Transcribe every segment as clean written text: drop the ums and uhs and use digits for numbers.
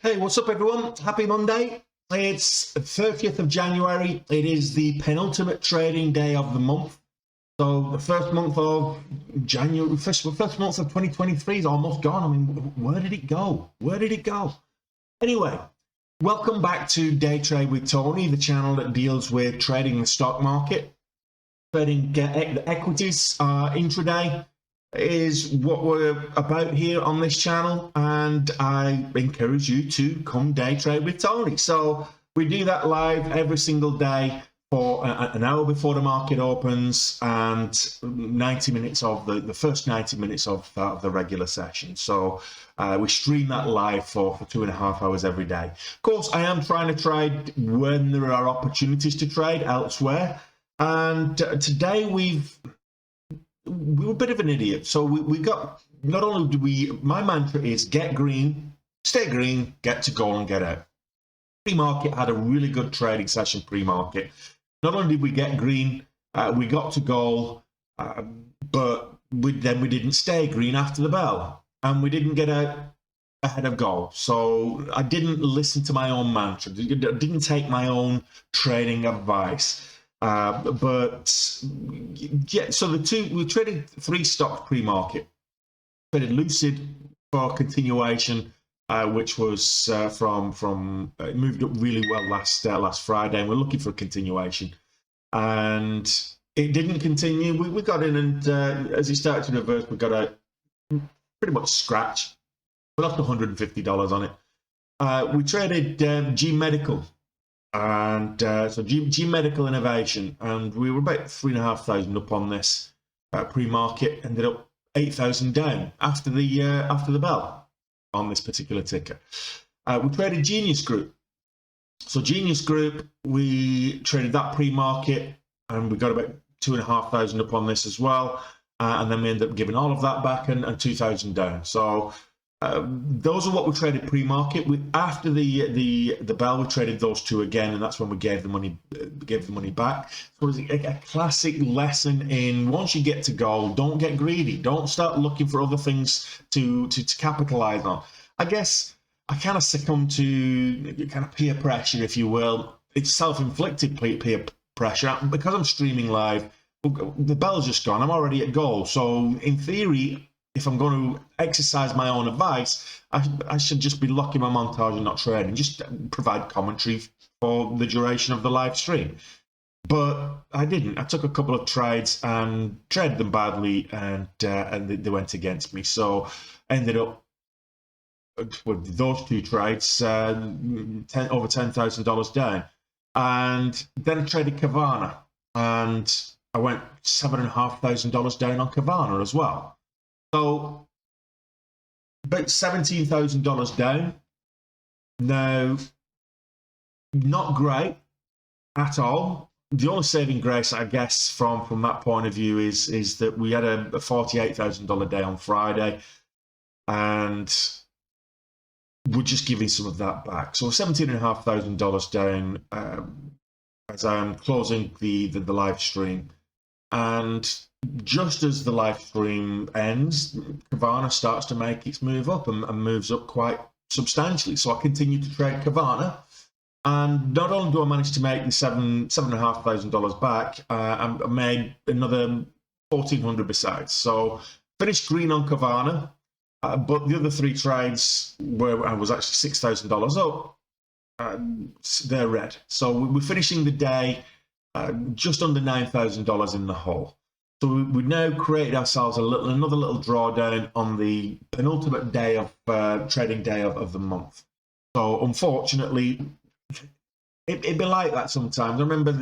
Hey, what's up, everyone? Happy Monday. It's 30th of January. It is the penultimate trading day of the month. So the first month of January, first month of 2023 is almost gone. I mean, where did it go? Where did it go? Anyway, welcome back to Day Trade with Tony, the channel that deals with trading the stock market, trading equities, intraday is what we're about here on this channel, and I encourage you to come day trade with Tony. So we do that live every single day for an hour before the market opens and 90 minutes of the first 90 minutes of the regular session. So we stream that live for 2.5 hours every day. Of course, I am trying to trade when there are opportunities to trade elsewhere, and today we were a bit of an idiot. So we got, not only do we, my mantra is get green, stay green, get to gold and get out. Pre-market had a really good trading session pre-market. Not only did we get green, we got to gold, but then we didn't stay green after the bell, and we didn't get out ahead of gold. So I didn't listen to my own mantra, I didn't take my own trading advice. But yeah, so we traded 3 stocks pre-market. Traded Lucid for continuation, which was from it moved up really well last Friday, and we're looking for a continuation. And it didn't continue. We got in, and as it started to reverse, we got a pretty much scratch. We lost $150 on it. We traded G Medical. And so G Medical Innovation, and we were about 3,500 up on this pre-market. Ended up 8,000 down after the bell on this particular ticker. We traded Genius Group. So Genius Group, we traded that pre-market, and we got about 2,500 up on this as well. And then we ended up giving all of that back and 2,000 down. So those are what we traded pre-market. After the bell, we traded those 2 again, and that's when we gave the money back. So it was a classic lesson in, once you get to gold, don't get greedy. Don't start looking for other things to capitalize on. I guess I kind of succumb to kind of peer pressure, if you will. It's self-inflicted peer pressure because I'm streaming live. The bell's just gone. I'm already at gold. So in theory, if I'm going to exercise my own advice, I should just be locking my montage and not trading, just provide commentary for the duration of the live stream. But I didn't. I took a couple of trades and traded them badly, and they went against me. So I ended up with those 2 trades, over $10,000 down. And then I traded Carvana, and I went $7,500 down on Carvana as well. So about $17,000 down. Now, not great at all. The only saving grace, I guess, from that point of view is that we had a $48,000 day on Friday, and we're just giving some of that back. So $17,500 down as I'm closing the live stream. And just as the live stream ends, Carvana starts to make its move up and moves up quite substantially. So I continue to trade Carvana, and not only do I manage to make the $7,500 back, I made another $1,400 besides. So finished green on Carvana, but the other 3 trades where I was actually $6,000 up, they're red. So we're finishing the day just under $9,000 in the hole. So we've now created ourselves another little drawdown on the penultimate day of trading day of the month. So unfortunately, it'd be like that sometimes. I remember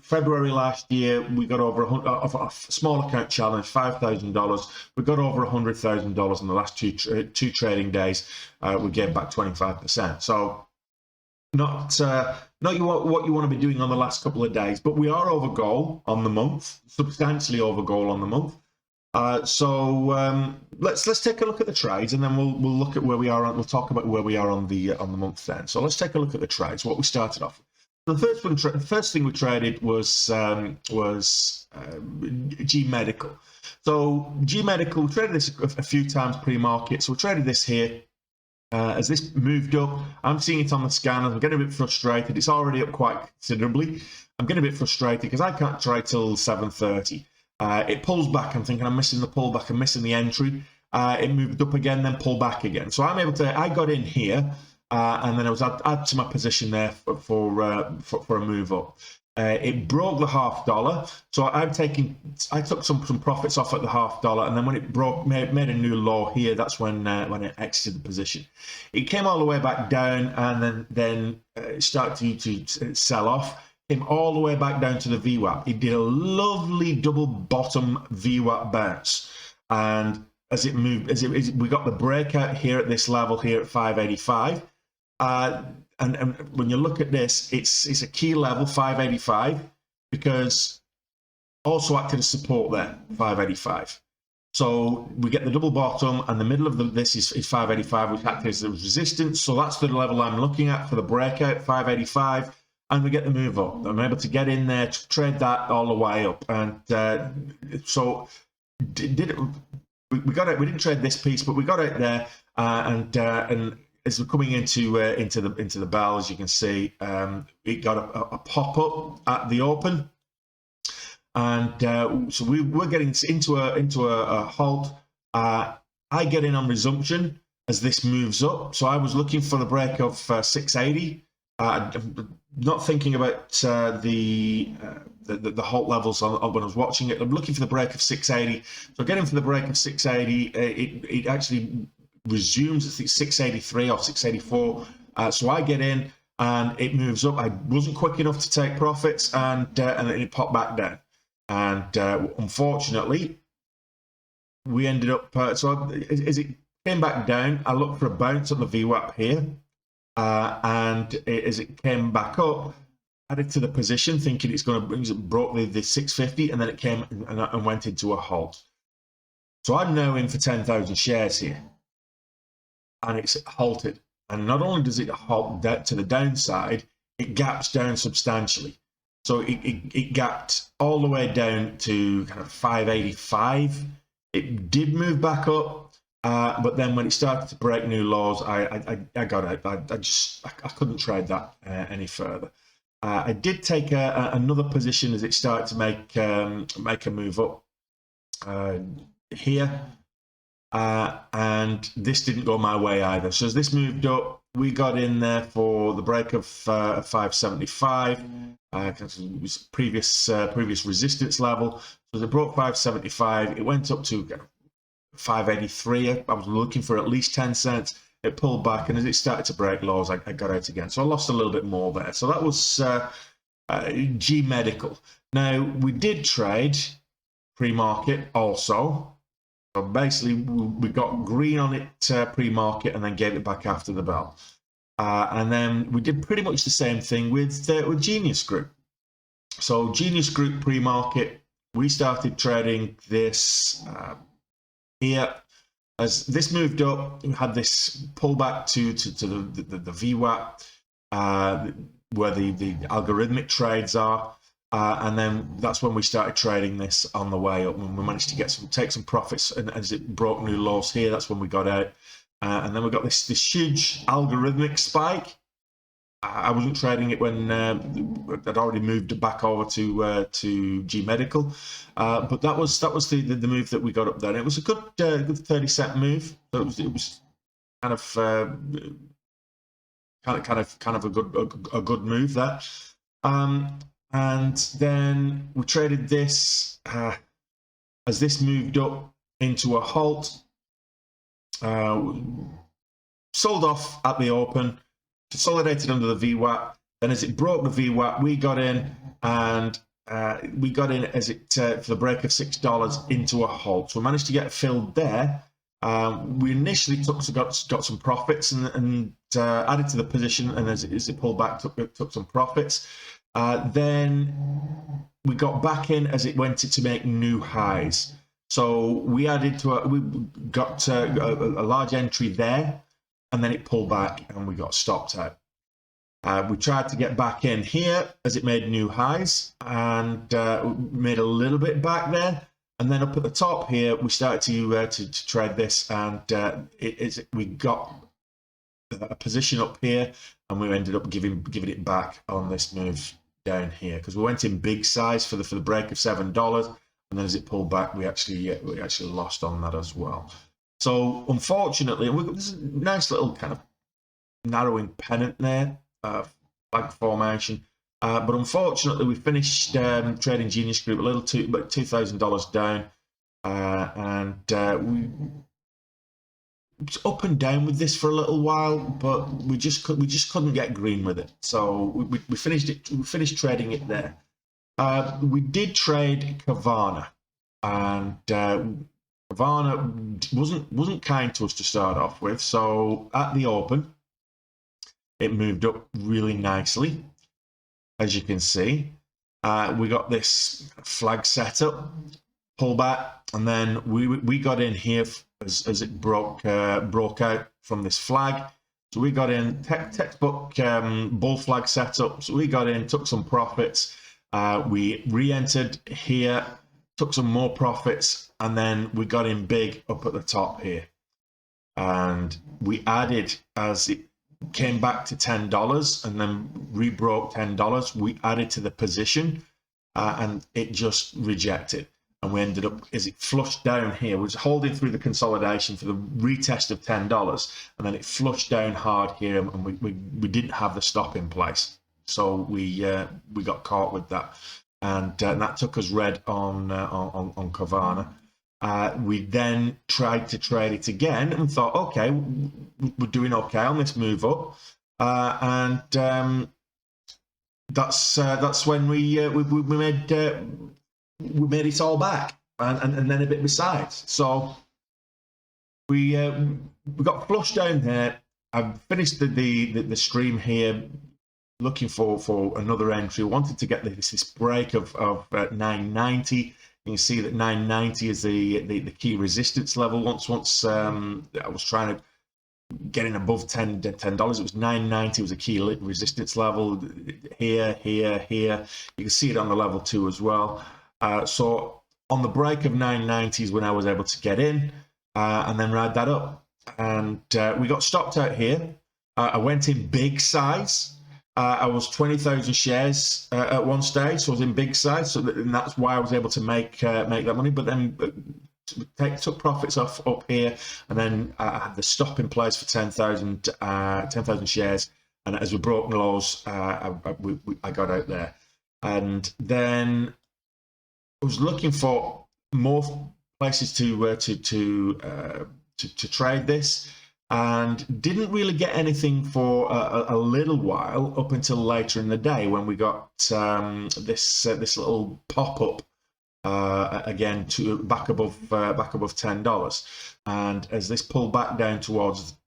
February last year, we got over a small account challenge, $5,000. We got over $100,000 in the last two trading days. We gave back 25%. So not what you want to be doing on the last couple of days, but we are over goal on the month, substantially over goal on the month. So let's take a look at the trades, and then we'll look at where we are. We'll talk about where we are on the month then. So let's take a look at the trades. What we started off with. The first thing we traded was G Medical. So G Medical, we traded this a few times pre-market. So we traded this here. As this moved up, I'm seeing it on the scanners. I'm getting a bit frustrated. It's already up quite considerably. I'm getting a bit frustrated because I can't trade till 7:30. It pulls back. I'm thinking I'm missing the pullback. I'm missing the entry. It moved up again, then pull back again. So I'm able to. I got in here, and then I was add to my position there for a move up. It broke the $0.50, so I took some profits off at the $0.50, and then when it broke, made a new low here. That's when it exited the position. It came all the way back down, and then it started to sell off. Came all the way back down to the VWAP. It did a lovely double bottom VWAP bounce, and as it moved, we got the breakout here at this level here at 585. And when you look at this, it's a key level, 585, because also acted as support there, 585. So we get the double bottom, and the middle of this is 585, which acted as the resistance. So that's the level I'm looking at for the breakout, 585, and we get the move up. I'm able to get in there, to trade that all the way up, and so we got it. We didn't trade this piece, but we got it there, and as we're coming into the bell, as you can see, it got a pop up at the open, and so we're getting into a halt. I get in on resumption as this moves up. So I was looking for the break of 680. Not thinking about the halt levels when I was watching it. I'm looking for the break of 680. So getting for the break of 680, it actually resumes at 683 or 684. So I get in and it moves up. I wasn't quick enough to take profits, and then it popped back down. And unfortunately, we ended up. So as it came back down, I looked for a bounce on the VWAP here, and as it came back up, added to the position, thinking it's going to broke the 650, and then it came and went into a halt. So I'm now in for 10,000 shares here, and it's halted. And not only does it halt to the downside, it gaps down substantially. So it gapped all the way down to kind of 585. It did move back up, but then when it started to break new lows, I got out. I couldn't trade that any further. I did take another position as it started to make a move up here. And this didn't go my way either. So as this moved up, we got in there for the break of 575. It was previous resistance level. So as it broke 575, it went up to 583. I was looking for at least 10 cents. It pulled back, and as it started to break lows, I got out again. So I lost a little bit more there. So that was G Medical. Now, we did trade pre-market also. So basically, we got green on it pre-market and then gave it back after the bell. And then we did pretty much the same thing with Genius Group. So Genius Group pre-market, we started trading this here. As this moved up, we had this pullback to the VWAP, where the algorithmic trades are. And then that's when we started trading this on the way up. When we managed to take some profits, and as it broke new lows here, that's when we got out. And then we got this huge algorithmic spike. I wasn't trading it when I'd already moved back over to G Medical, but that was the move that we got up there. And it was a good 30-cent move. So it was kind of a good move there. And then we traded this as this moved up into a halt. Sold off at the open, consolidated under the VWAP. Then as it broke the VWAP, we got in, and we got in as it for the break of $6 into a halt. So we managed to get filled there. We initially got some profits and added to the position, and as it pulled back, took some profits. Then we got back in as it went to make new highs. So we got a large entry there, and then it pulled back and we got stopped out. We tried to get back in here as it made new highs, and made a little bit back there. And then up at the top here, we started to trade this, and we got a position up here, and we ended up giving it back on this move down here because we went in big size for the break of $7, and then as it pulled back, we actually lost on that as well. So unfortunately, there's a nice little kind of narrowing pennant there, flag formation. But unfortunately, we finished Trading Genius Group a little about $2,000 down, and we was up and down with this for a little while, but we just couldn't get green with it. So we finished it. We finished trading it there. We did trade Carvana, and Carvana wasn't kind to us to start off with. So at the open, it moved up really nicely, as you can see. We got this flag set up, pull back, and then we got in here as it broke out from this flag. So we got in textbook bull flag setup. So we got in, took some profits. We re-entered here, took some more profits, and then we got in big up at the top here. And we added, as it came back to $10 and then rebroke $10, we added to the position, and it just rejected. And we ended up, as it flushed down here, we was holding through the consolidation for the retest of $10, and then it flushed down hard here, and we didn't have the stop in place. So we got caught with that, and that took us red on Carvana. We then tried to trade it again and thought, okay, we're doing okay on this move up, and that's when we made it all back, and then a bit besides. So we got flushed down here. I've finished the stream here, looking for another entry. Wanted to get this break of 990. You can see that 990 is the key resistance level. Once I was trying to get in above $10. It was 990 was a key resistance level. Here. You can see it on the level 2 as well. So on the break of 990 is when I was able to get in and then ride that up. And we got stopped out here. I went in big size. I was 20,000 shares at one stage, so I was in big size. So and that's why I was able to make that money. But then took profits off up here, and then I had the stop in place for 10,000 shares. And as we broke the lows, I got out there. And then I was looking for more places to trade this, and didn't really get anything for a little while up until later in the day when we got this little pop up again to back above $10. And as this pulled back down towards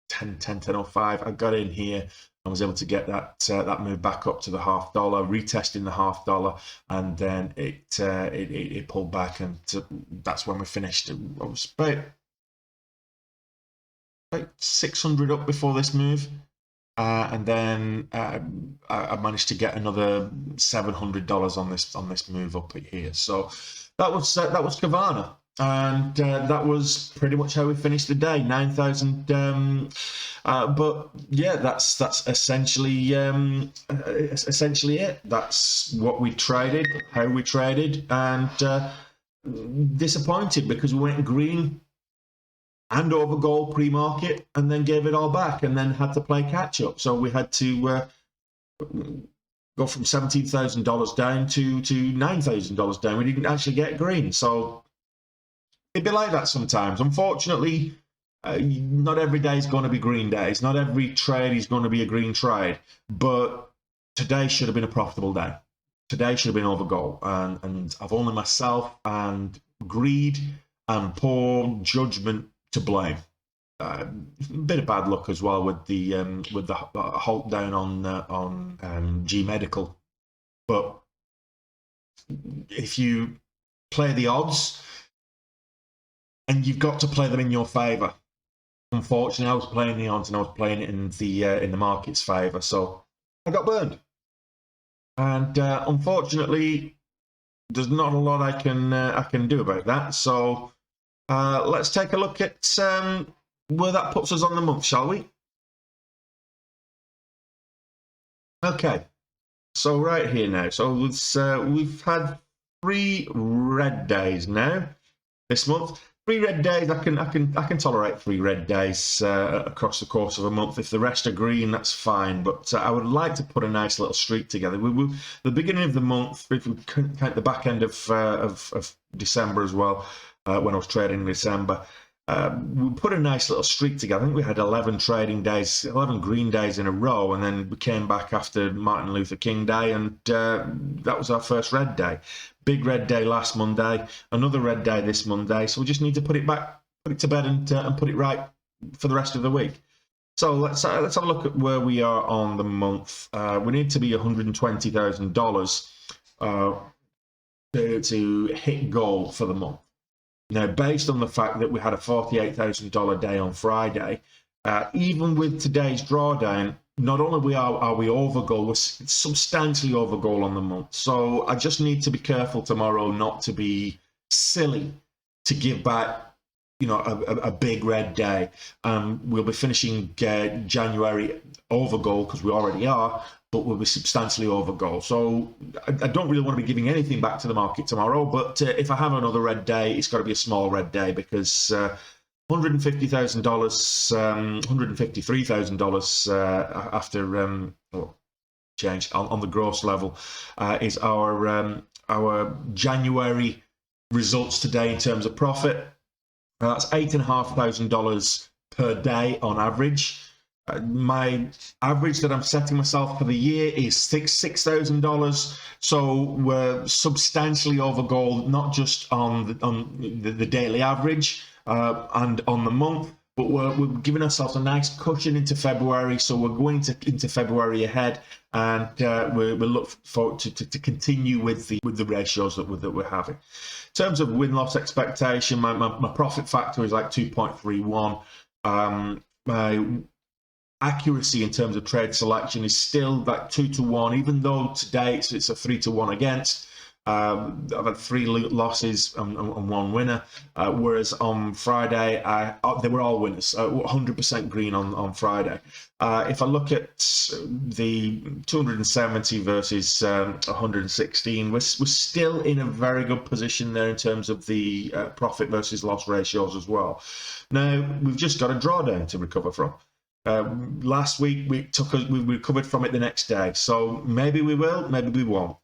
10.05, I got in here. I was able to get that move back up to the $0.50, retesting the $0.50, and then it pulled back, and that's when we finished. I was about 600 up before this move, and then I managed to get another $700 on this move up here. So that was Carvana. And that was pretty much how we finished the day, 9,000. But yeah, that's essentially it. That's what we traded, how we traded, and disappointed because we went green and over gold pre-market, and then gave it all back, and then had to play catch up. So we had to go from $17,000 down to $9,000 down. We didn't actually get green, so. It'd be like that sometimes. Unfortunately, not every day is going to be green days. Not every trade is going to be a green trade. But today should have been a profitable day. Today should have been over gold. And I've only myself and greed and poor judgment to blame. A bit of bad luck as well with the halt down on G Medical. But if you play the odds, and you've got to play them in your favour. Unfortunately, I was playing the odds, and I was playing it in the market's favour, so I got burned. And unfortunately, there's not a lot I can do about that. So let's take a look at where that puts us on the month, shall we? Okay, so right here now. So we've had 3 red days now this month. 3 red days. I can tolerate 3 red days across the course of a month. If the rest are green, that's fine. But I would like to put a nice little streak together. The beginning of the month, if we count the back end of December as well, when I was trading in December. We put a nice little streak together. I think we had 11 trading days, 11 green days in a row, and then we came back after Martin Luther King Day, and that was our first red day. Big red day last Monday, another red day this Monday. So we just need to put it to bed, and put it right for the rest of the week. So let's have a look at where we are on the month. We need to be $120,000 to hit goal for the month. Now, based on the fact that we had a $48,000 day on Friday, even with today's drawdown, not only are we over goal, we're substantially over goal on the month. So I just need to be careful tomorrow not to be silly to give back, a big red day. We'll be finishing January over goal because we already are, but we'll be substantially over goal. So I don't really want to be giving anything back to the market tomorrow, but if I have another red day, it's got to be a small red day, because $150,000, $153,000 after change on the gross level is our January results today in terms of profit. That's $8,500 per day on average. My average that I'm setting myself for the year is $6,000. So we're substantially over goal, not just on the daily average and on the month, but we're giving ourselves a nice cushion into February. So we're going into February ahead, and we look forward to continue with the ratios that we're having. In terms of win-loss expectation, my profit factor is like 2.31. My accuracy in terms of trade selection is still like 2-to-1, even though today it's a 3-to-1 against. I've had 3 losses and 1 winner, whereas on Friday they were all winners. 100% green on Friday. If I look at the 270 versus 116, we're still in a very good position there in terms of the profit versus loss ratios as well. Now we've just got a drawdown to recover from. Last week we recovered from it the next day, so maybe we will, maybe we won't.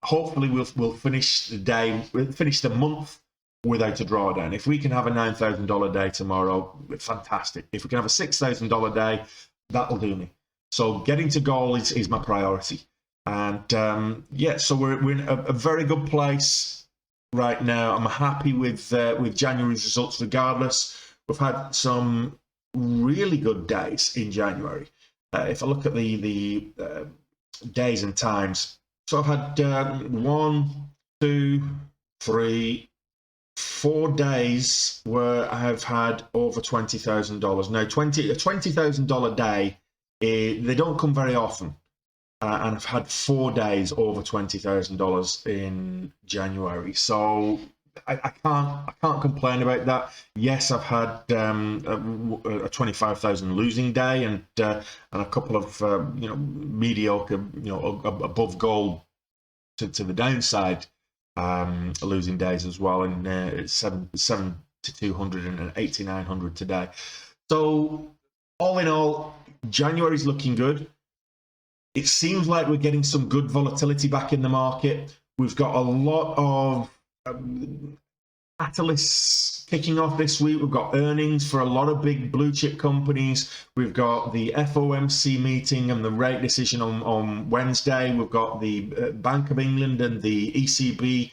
Hopefully we'll finish the month without a drawdown. If we can have a $9,000 day tomorrow, fantastic. If we can have a $6,000 day, that'll do me. So getting to goal is my priority, and so we're in a very good place right now. I'm happy with January's results regardless. We've had some really good days in January. If I look at the days and times, so I've had 1, 2, 3, 4 days where I have had over $20,000. Now, a $20,000 day, they don't come very often, and I've had 4 days over $20,000 in January. So I can't complain about that. Yes, I've had a 25,000 losing day, and a couple of mediocre, above goal to the downside losing days as well, and 7 to 200 and 8,900 today. So all in all, January's looking good. It seems like we're getting some good volatility back in the market. We've got a lot of catalysts kicking off this week. We've got earnings for a lot of big blue chip companies. We've got the FOMC meeting and the rate decision on Wednesday. We've got the Bank of England and the ECB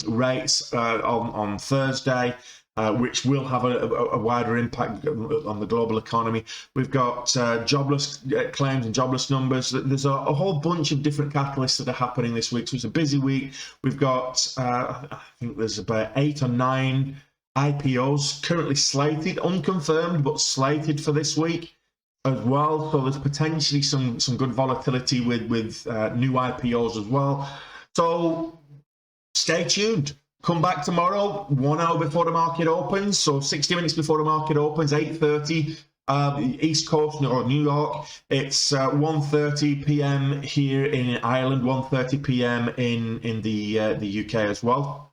rates on Thursday, which will have a wider impact on the global economy. We've got jobless claims and jobless numbers. There's a whole bunch of different catalysts that are happening this week. So it's a busy week. We've got, I think there's about 8 or 9 IPOs currently slated, unconfirmed, but slated for this week as well. So there's potentially some good volatility with new IPOs as well. So stay tuned. Come back tomorrow, 1 hour before the market opens, so 60 minutes before the market opens, 8:30 East Coast or New York. It's 1:30 p.m. here in Ireland, 1:30 p.m. in the UK as well.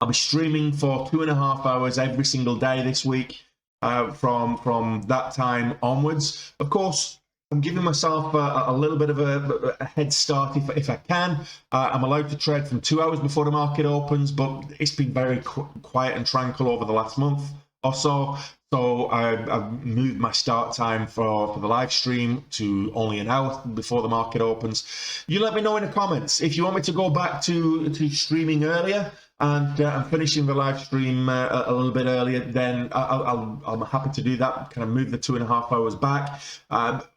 I'll be streaming for 2.5 hours every single day this week from that time onwards. Of course, I'm giving myself a little bit of a head start if I can. I'm allowed to trade from 2 hours before the market opens, but it's been very quiet and tranquil over the last month or so. So I've moved my start time for the live stream to only an hour before the market opens. You let me know in the comments if you want me to go back to streaming earlier and finishing the live stream a little bit earlier. Then I'm happy to do that. Kind of move the 2.5 hours back,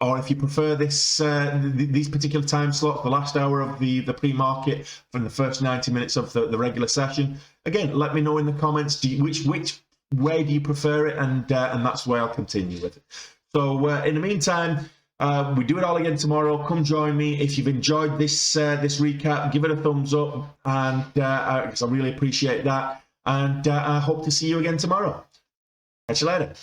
or if you prefer this these particular time slots, the last hour of the pre-market from the first 90 minutes of the regular session. Again, let me know in the comments which way do you prefer it, and that's the way I'll continue with it. So in the meantime, we do it all again tomorrow. Come join me if you've enjoyed this this recap. Give it a thumbs up, and because I really appreciate that. And I hope to see you again tomorrow. Catch you later.